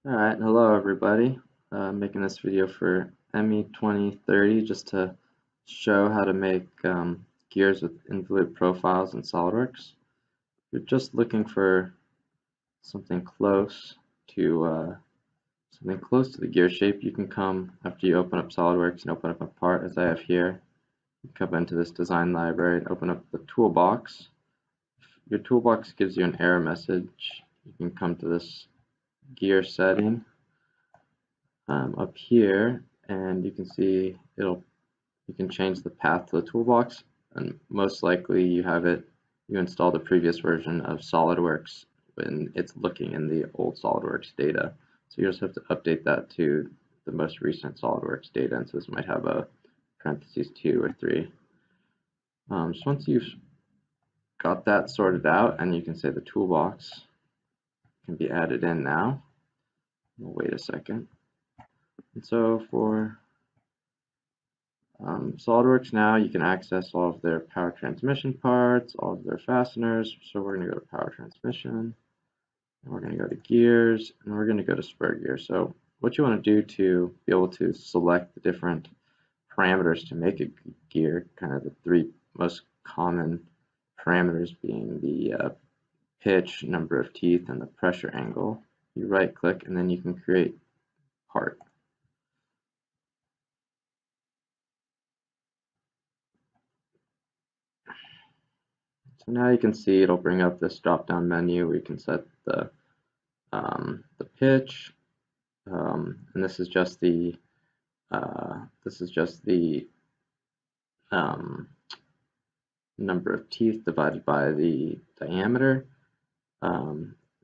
Alright, hello everybody. Making this video for ME 2030 just to show how to make gears with Involute profiles in Solidworks. If you're just looking for something close to the gear shape, you can come after you open up Solidworks and open up a part as I have here. You come into this design library and open up the toolbox. If your toolbox gives you an error message, you can come to this gear setting up here, and you can see you can change the path to the toolbox, and most likely you installed a previous version of SolidWorks when it's looking in the old SolidWorks data. So you just have to update that to the most recent SolidWorks data, and so this might have a parentheses 2 or 3. So once you've got that sorted out, and you can say the toolbox can be added in now. We'll wait a second. And so for SolidWorks now, you can access all of their power transmission parts, all of their fasteners. So we're going to go to power transmission, and we're going to go to gears, and we're going to go to spur gear. So what you want to do to be able to select the different parameters to make a gear, kind of the three most common parameters being the pitch, number of teeth, and the pressure angle. You right click, and then you can create part. So now you can see it'll bring up this drop-down menu. We can set the pitch, and this is just the number of teeth divided by the diameter.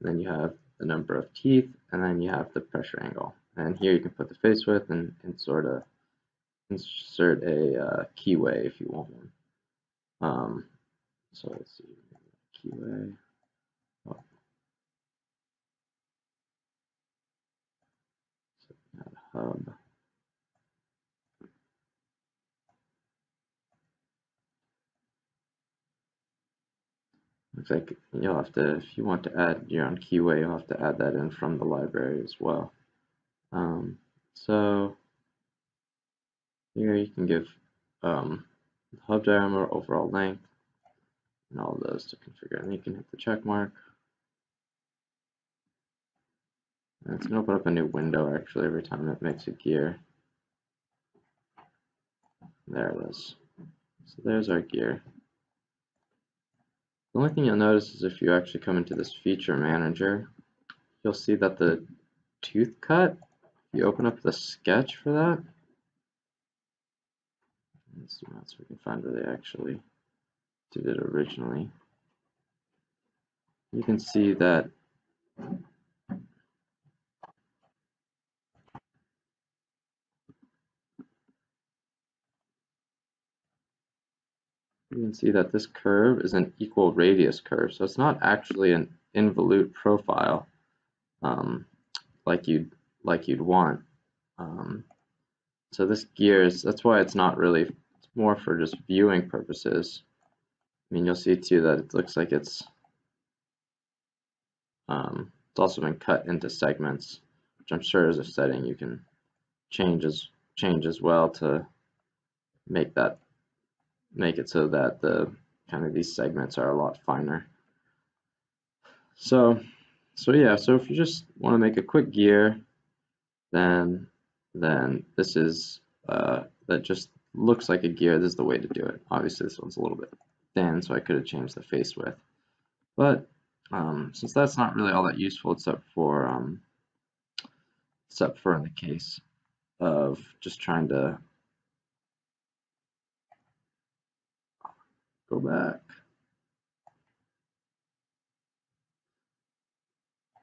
Then you have the number of teeth, and then you have the pressure angle. And here you can put the face width and sort of insert a keyway if you want one. So let's see, keyway. Oh. So we have a hub. Looks like you'll have to, if you want to add your own keyway, you'll have to add that in from the library as well. So here you can give hub diameter, overall length, and all of those to configure. And you can hit the check mark. And it's going to open up a new window actually every time it makes a gear. There it is. So there's our gear. The only thing you'll notice is if you actually come into this feature manager, you'll see that the tooth cut, if you open up the sketch for that, let's see so we can find where they actually did it originally. You can see that this curve is an equal radius curve, so it's not actually an involute profile like you'd want. So this gear that's why it's not really, it's more for just viewing purposes. I mean, you'll see too that it looks like it's also been cut into segments, which I'm sure is a setting you can change as well to make it so that the kind of these segments are a lot finer. So yeah, so if you just want to make a quick gear, then this is that just looks like a gear. This is the way to do it. Obviously this one's a little bit thin, so I could have changed the face width, but since that's not really all that useful except for in the case of just trying to go back,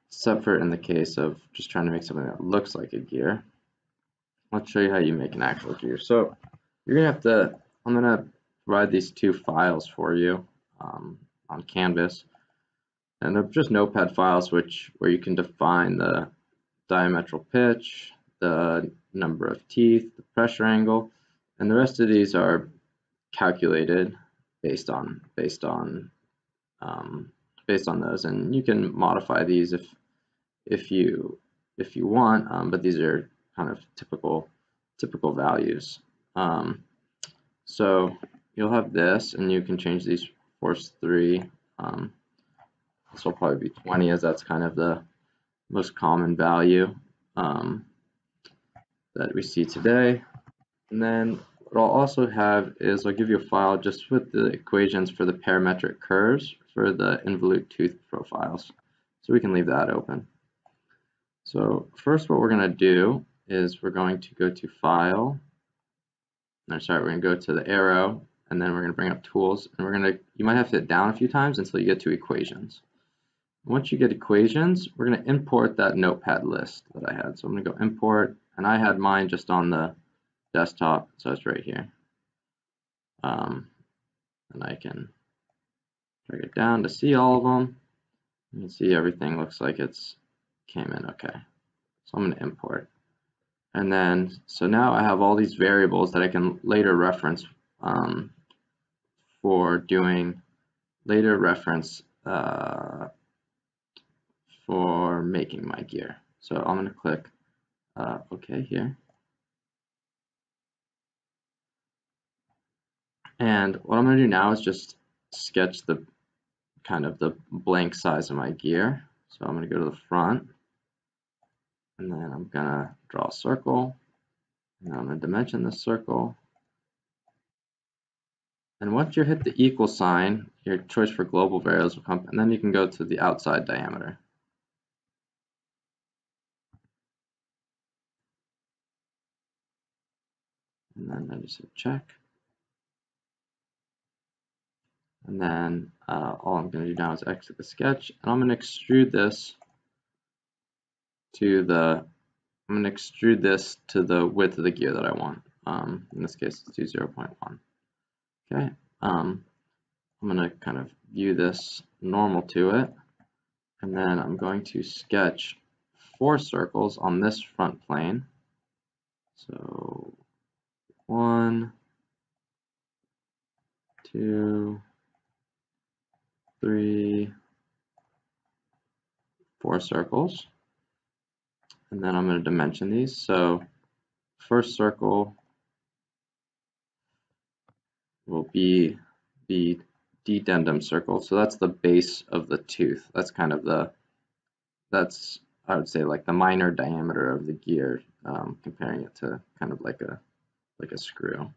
except for in the case of just trying to make something that looks like a gear. Let's show you how you make an actual gear. So you're gonna have to, I'm gonna provide these two files for you on Canvas, and they're just notepad files where you can define the diametral pitch, the number of teeth, the pressure angle, and the rest of these are calculated based on those, and you can modify these if you if you want, but these are kind of typical values. So you'll have this, and you can change these force 3. This will probably be 20, as that's kind of the most common value that we see today. And then what I'll also have is I'll give you a file just with the equations for the parametric curves for the involute tooth profiles. So we can leave that open. So first what we're going to do is we're going to go to File. No, sorry, we're going to go to the arrow, and then we're going to bring up Tools, and we're going to, you might have to hit down a few times until you get to Equations. Once you get Equations, we're going to import that notepad list that I had. So I'm going to go Import, and I had mine just on the desktop, so it's right here. And I can drag it down to see all of them. You can see everything looks like it's came in okay. So I'm going to import. And then, so now I have all these variables that I can later reference for doing later reference for making my gear. So I'm going to click OK here. And what I'm going to do now is just sketch the kind of the blank size of my gear. So I'm going to go to the front, and then I'm going to draw a circle, and I'm going to dimension this circle. And once you hit the equal sign, your choice for global variables will come, and then you can go to the outside diameter. And then I just hit check. And then all I'm going to do now is exit the sketch, and I'm going to extrude this to the width of the gear that I want. In this case, let's do 0.1. Okay. I'm going to kind of view this normal to it, and then I'm going to sketch 4 circles on this front plane. So 1, 2, 3, 4 circles, and then I'm going to dimension these. So first circle will be the DedendumCircle. So that's the base of the tooth. That's kind of that's I would say like the minor diameter of the gear, comparing it to kind of like a screw.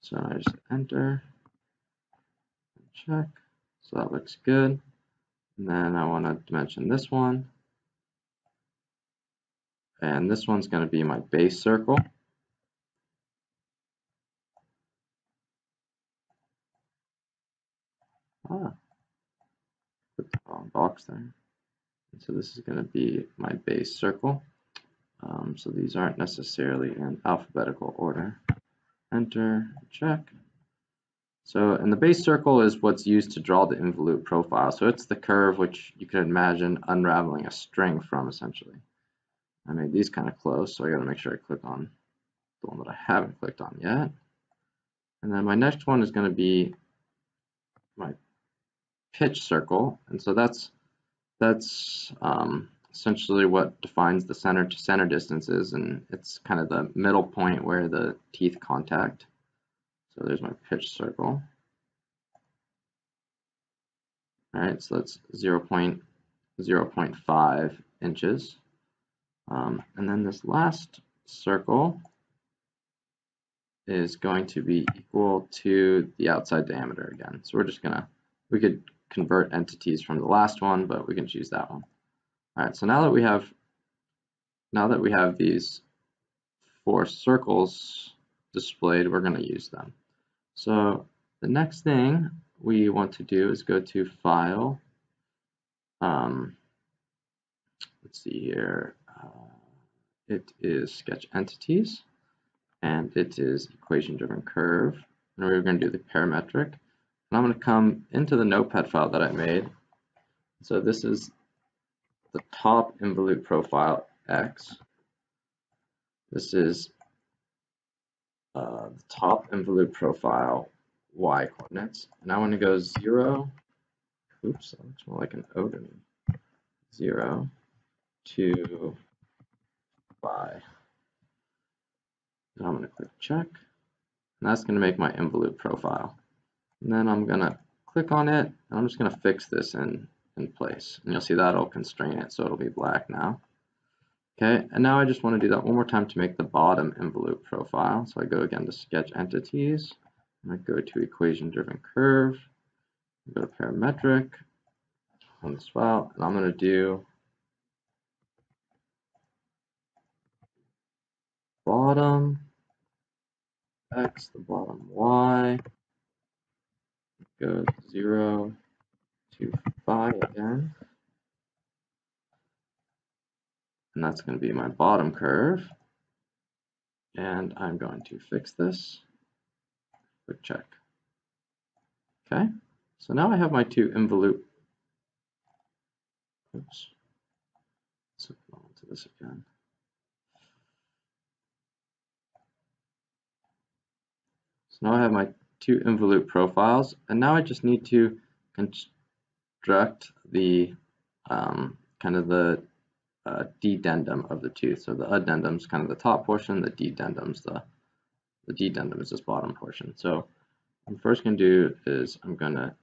So I just enter, check. So that looks good. And then I want to dimension this one. And this one's going to be my base circle. Put the wrong box there. And so this is going to be my base circle. So these aren't necessarily in alphabetical order. Enter, check. So, and the base circle is what's used to draw the involute profile. So it's the curve which you could imagine unraveling a string from, essentially. I made these kind of close, so I got to make sure I click on the one that I haven't clicked on yet. And then my next one is going to be my PitchCircle, and so that's essentially what defines the center to center distances, and it's kind of the middle point where the teeth contact. So there's my PitchCircle. All right, so that's 0.5 inches. And then this last circle is going to be equal to the outside diameter again. So we're just gonna, we could convert entities from the last one, but we can choose that one. All right, so now that we have these 4 circles displayed, we're going to use them. So the next thing we want to do is go to File. Let's see here. It is Sketch Entities, and it is Equation Driven Curve, and we're going to do the parametric. And I'm going to come into the notepad file that I made. So this is the top involute profile X. This is the top involute profile Y coordinates, and I want to go 0. Oops, that looks more like an O to me. 0 to 5. And I'm going to click check, and that's going to make my Involute profile. And then I'm going to click on it, and I'm just going to fix this in place. And you'll see that'll constrain it, so it'll be black now. Okay, and now I just want to do that one more time to make the bottom Involute profile. So I go again to Sketch Entities, and I go to Equation Driven Curve, go to Parametric on this file, and I'm going to do bottom X, the bottom Y, goes 0 to 5 again. And that's going to be my bottom curve. And I'm going to fix this. Click check. Okay, so now I have my two Involute. Oops. Let's go on to this again. So now I have my two Involute profiles, and now I just need to construct the kind of the Dedendum of the tooth. So the Addendum is kind of the top portion, the Dedendum is this bottom portion. So what I'm first going to do is I'm going to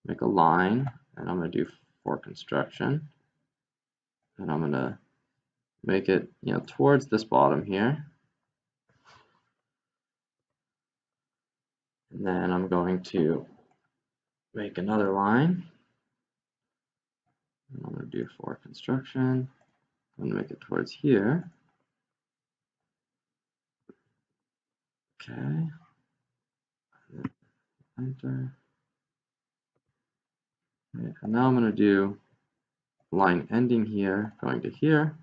make a line, and I'm going to do for construction, and I'm going to make it towards this bottom here, and then I'm going to make another line, and I'm going to do for construction. I'm going to make it towards here. Okay, enter. Okay, and now I'm going to do a line ending here, going to here,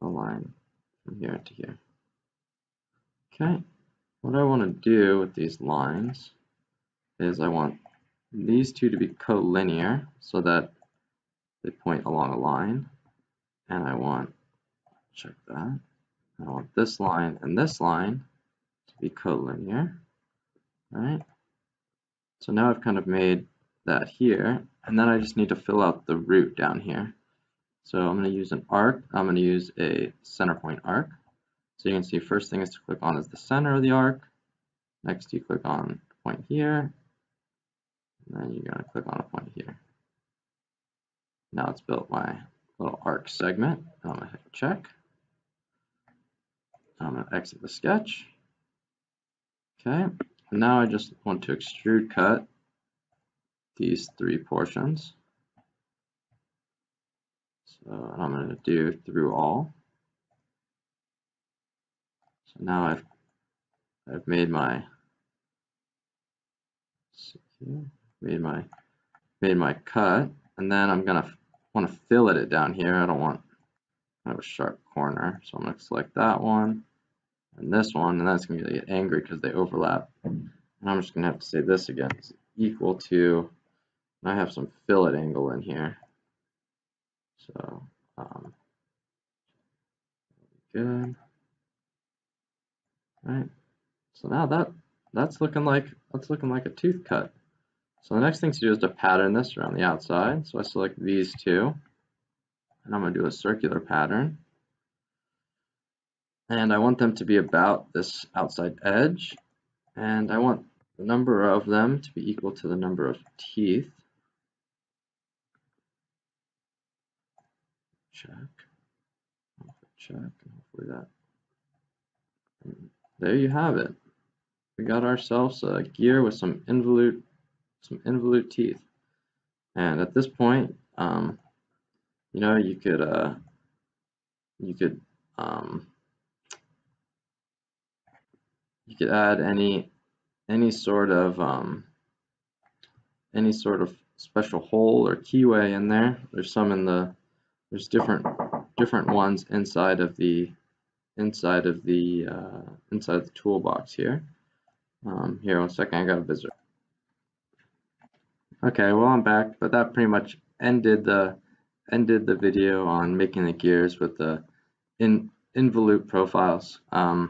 a line from here to here. Okay, what I want to do with these lines is I want these two to be collinear so that they point along a line, and I want, check that, I want this line and this line to be collinear, right? So now I've kind of made that here, and then I just need to fill out the root down here. So I'm going to use an arc. I'm going to use a center point arc. So you can see first thing is to click on is the center of the arc. Next you click on a point here, and then you're going to click on a point here. Now it's built my little arc segment. I'm going to hit check. I'm going to exit the sketch. Okay, and now I just want to extrude cut these three portions. So I'm going to do through all. So now I've made my cut, and then I'm going to want to fillet it down here. I don't want kind of a sharp corner, so I'm going to select that one and this one, and that's going to get angry because they overlap. And I'm just going to have to say this again is equal to, and I have some fillet angle in here, so good. All right, so now that's looking like a tooth cut. So the next thing to do is to pattern this around the outside. So I select these two, and I'm going to do a circular pattern. And I want them to be about this outside edge, and I want the number of them to be equal to the number of teeth. Check, and hopefully that. And there you have it. We got ourselves a gear with some involute teeth. And at this point, you could add any sort of special hole or keyway in there. There's some there's different ones inside the toolbox here. Here, one second, I got a visitor. Okay, well I'm back, but that pretty much ended the video on making the gears with the Involute profiles. I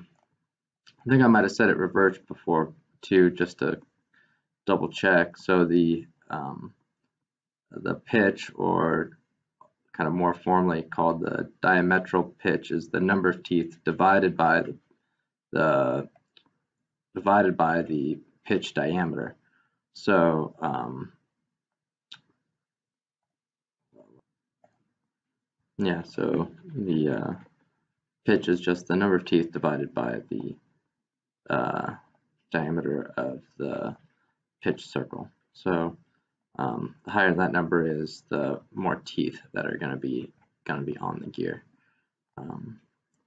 think I might have said it reversed before too, just to double check. So the pitch, or kind of more formally called the diametral pitch, is the number of teeth divided by the pitch diameter. So yeah, so the pitch is just the number of teeth divided by the diameter of the pitch circle. So the higher that number is, the more teeth that are going to be on the gear. All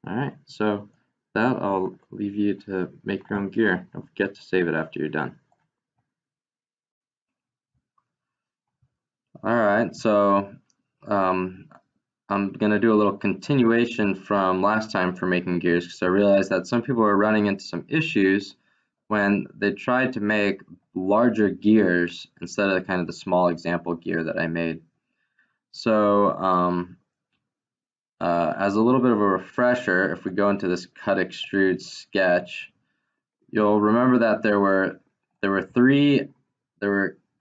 right, so that I'll leave you to make your own gear. Don't forget to save it after you're done. All right, so I'm going to do a little continuation from last time for making gears, because I realized that some people are running into some issues when they tried to make larger gears instead of kind of the small example gear that I made. So as a little bit of a refresher, if we go into this cut extrude sketch, you'll remember that there were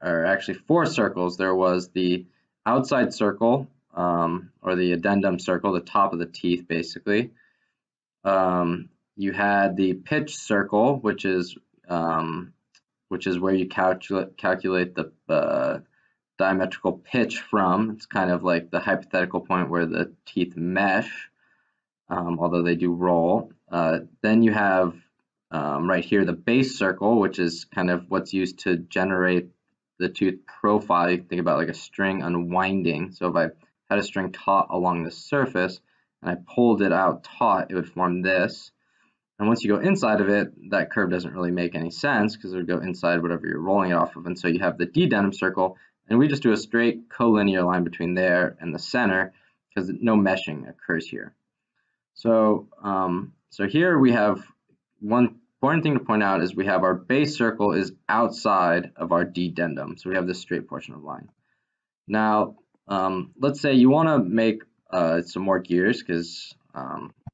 actually four circles. There was the outside circle, or the addendum circle, the top of the teeth basically. You had the pitch circle, which is where you calculate the diametrical pitch from. It's kind of like the hypothetical point where the teeth mesh, although they do roll. Then you have right here the base circle, which is kind of what's used to generate the tooth profile. You can think about like a string unwinding. So if I had a string taut along the surface and I pulled it out taut, it would form this. And once you go inside of it, that curve doesn't really make any sense because it would go inside whatever you're rolling it off of. And so you have the DedendumCircle, and we just do a straight collinear line between there and the center because no meshing occurs here. So, so here we have one important thing to point out is we have our base circle is outside of our Dedendum. So we have this straight portion of line. Now, let's say you want to make some more gears because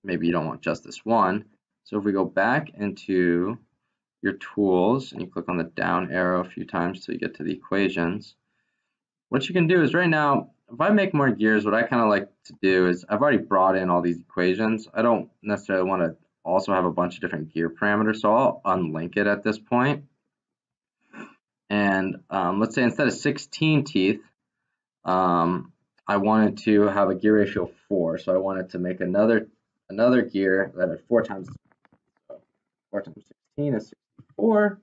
maybe you don't want just this one. So if we go back into your tools and you click on the down arrow a few times till you get to the equations, what you can do is right now, if I make more gears, what I kind of like to do is I've already brought in all these equations. I don't necessarily want to also have a bunch of different gear parameters, so I'll unlink it at this point. And let's say instead of 16 teeth, I wanted to have a gear ratio of 4. So I wanted to make another gear that had 4 times 16 is 64.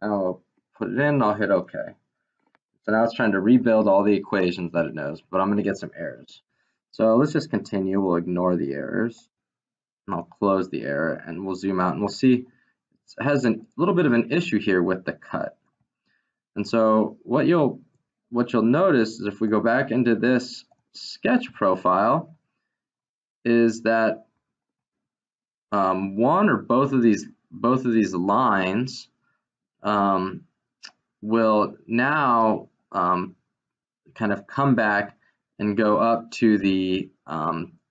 I'll put it in, I'll hit OK. So now it's trying to rebuild all the equations that it knows, but I'm going to get some errors. So let's just continue. We'll ignore the errors. And I'll close the error and we'll zoom out and we'll see it has a little bit of an issue here with the cut. And so what you'll notice is if we go back into this sketch profile is that one or both of these lines will now kind of come back and go up to the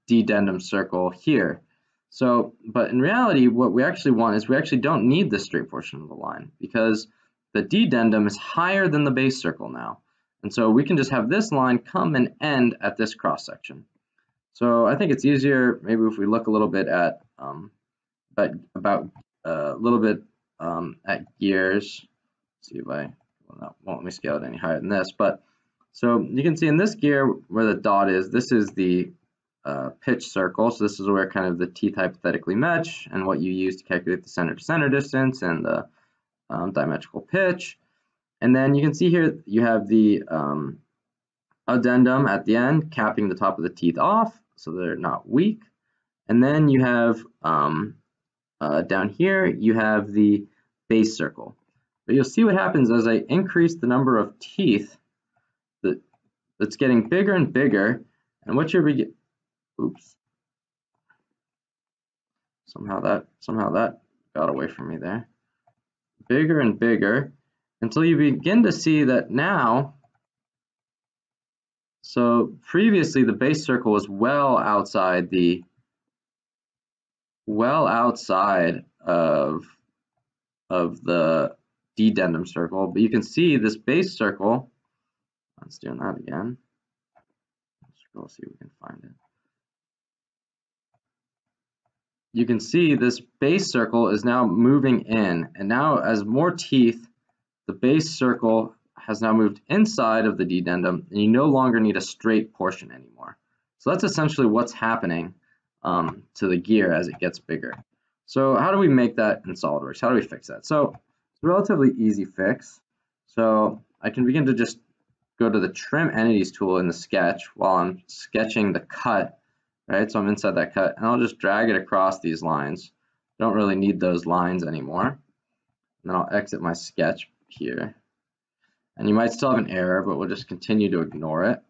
Dedendum circle here. So, but in reality, what we actually want is we actually don't need this straight portion of the line because the Dedendum is higher than the base circle now. And so we can just have this line come and end at this cross section. So I think it's easier maybe if we look a little bit at at gears. Let's see if won't let me scale it any higher than this. But so you can see in this gear where the dot is, this is the pitch circle. So this is where kind of the teeth hypothetically mesh and what you use to calculate the center to center distance and the diametrical pitch. And then you can see here you have the addendum at the end capping the top of the teeth off so they're not weak. And then you have down here you have the base circle. But you'll see what happens as I increase the number of teeth that's getting bigger and bigger, and what you're oops, somehow that got away from me there. Bigger and bigger until you begin to see that now, so previously the base circle was well outside of the Dedendum circle, but you can see this base circle, let's do that again, We'll see if we can find it. You can see this base circle is now moving in, and now as more teeth, the base circle has now moved inside of the dedendum, and you no longer need a straight portion anymore. So that's essentially what's happening to the gear as it gets bigger. So how do we make that in SolidWorks? How do we fix that? So it's a relatively easy fix. So I can begin to just go to the Trim Entities tool in the sketch while I'm sketching the cut, right? So I'm inside that cut, and I'll just drag it across these lines. Don't really need those lines anymore. And then I'll exit my sketch here. And you might still have an error, but we'll just continue to ignore it.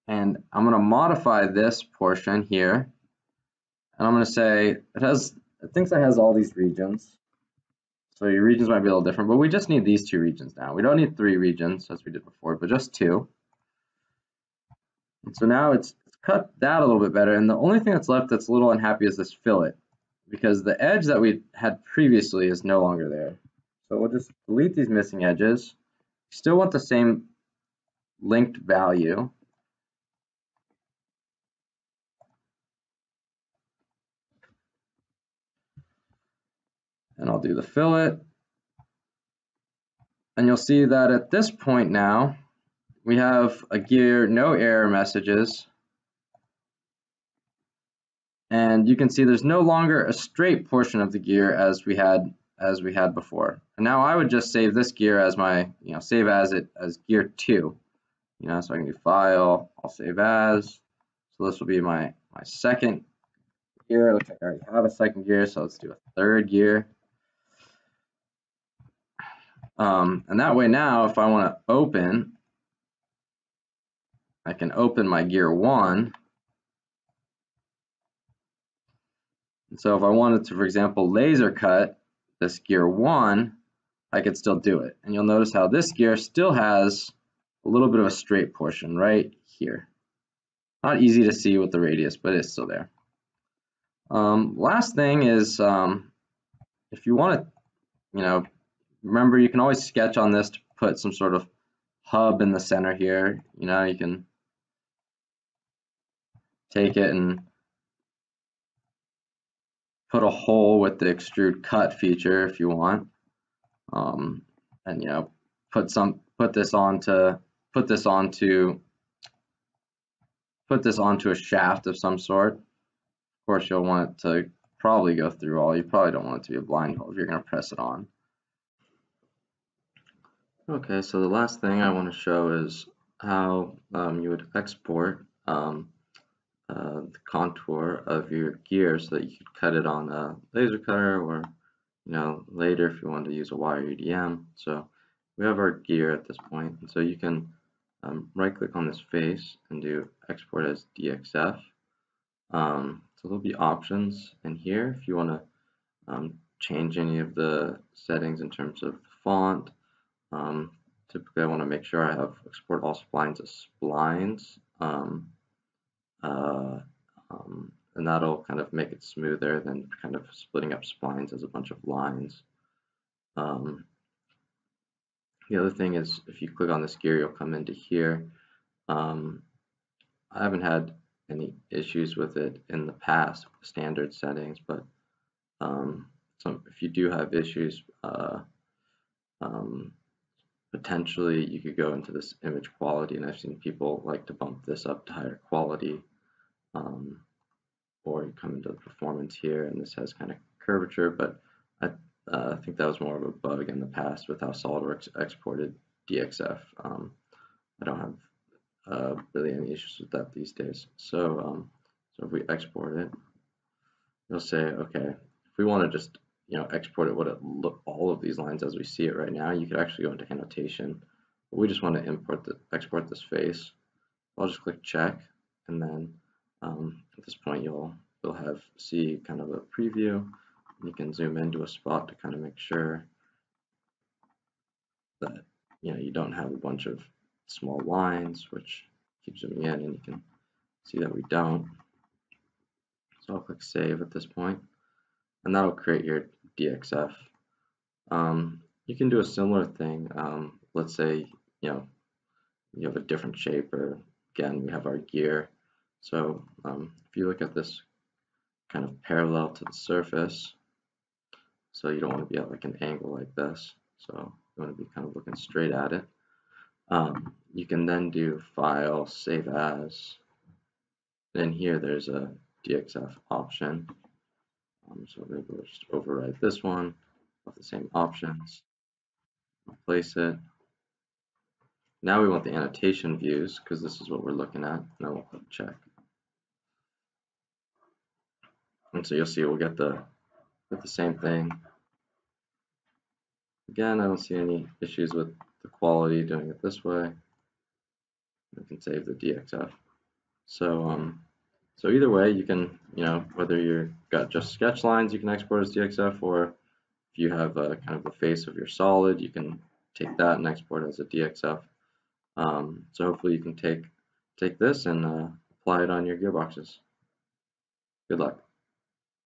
And I'm going to modify this portion here. And I'm going to say it thinks it has all these regions. So your regions might be a little different, but we just need these 2 regions now. We don't need 3 regions as we did before, but just 2. And so now it's cut that a little bit better. And the only thing that's left that's a little unhappy is this fillet, because the edge that we had previously is no longer there. So we'll just delete these missing edges. Still want the same linked value. And I'll do the fillet. And you'll see that at this point now, we have a gear, no error messages. And you can see there's no longer a straight portion of the gear as we had before. And now I would just save this gear as my, save as gear 2. So I can do File, I'll save as. So this will be my second gear. It looks like I already have a second gear, so let's do a third gear. And that way now, if I want to open, I can open my gear 1. And so if I wanted to, for example, laser cut this gear 1, I could still do it. And you'll notice how this gear still has a little bit of a straight portion right here. Not easy to see with the radius, but it's still there. Last thing is, if you want to, remember you can always sketch on this to put some sort of hub in the center here. You can take it and put a hole with the extrude cut feature if you want, and put this onto a shaft of some sort. Of course, you'll want it to probably go through all. You probably don't want it to be a blind hole if you're going to press it on. Okay, so the last thing I want to show is how you would export the contour of your gear so that you could cut it on a laser cutter, or later if you want to use a wire EDM. So we have our gear at this point, and so you can right click on this face and do export as DXF. So there'll be options in here if you want to change any of the settings in terms of the font. Typically I want to make sure I have export all splines as splines. And that'll kind of make it smoother than kind of splitting up splines as a bunch of lines. The other thing is, if you click on this gear, you'll come into here. I haven't had any issues with it in the past with standard settings, but if you do have issues, potentially you could go into this image quality, and I've seen people like to bump this up to higher quality. Or you come into the performance here, and this has kind of curvature, but I think that was more of a bug in the past with how SolidWorks exported DXF. I don't have really any issues with that these days. So if we export it, you'll say, okay, if we want to just export it all of these lines as we see it right now, you could actually go into annotation. But we just want to export this face. I'll just click check, and then at this point you'll see kind of a preview. You can zoom into a spot to kind of make sure that you don't have a bunch of small lines, which keep zooming in, and you can see that we don't. So I'll click save at this point, and that'll create your DXF. You can do a similar thing. Let's say you have a different shape or again, we have our gear. So if you look at this kind of parallel to the surface, so you don't want to be at like an angle like this. So you want to be kind of looking straight at it. You can then do File, Save As. Then here there's a DXF option. So maybe we'll just override this one with the same options. Replace it. Now we want the annotation views because this is what we're looking at. Now we'll click check. And so you'll see we'll get the same thing. Again, I don't see any issues with the quality doing it this way. We can save the DXF. So so either way, you can, whether you've got just sketch lines, you can export as DXF, or if you have kind of the face of your solid, you can take that and export as a DXF. So hopefully you can take this and apply it on your gearboxes. Good luck.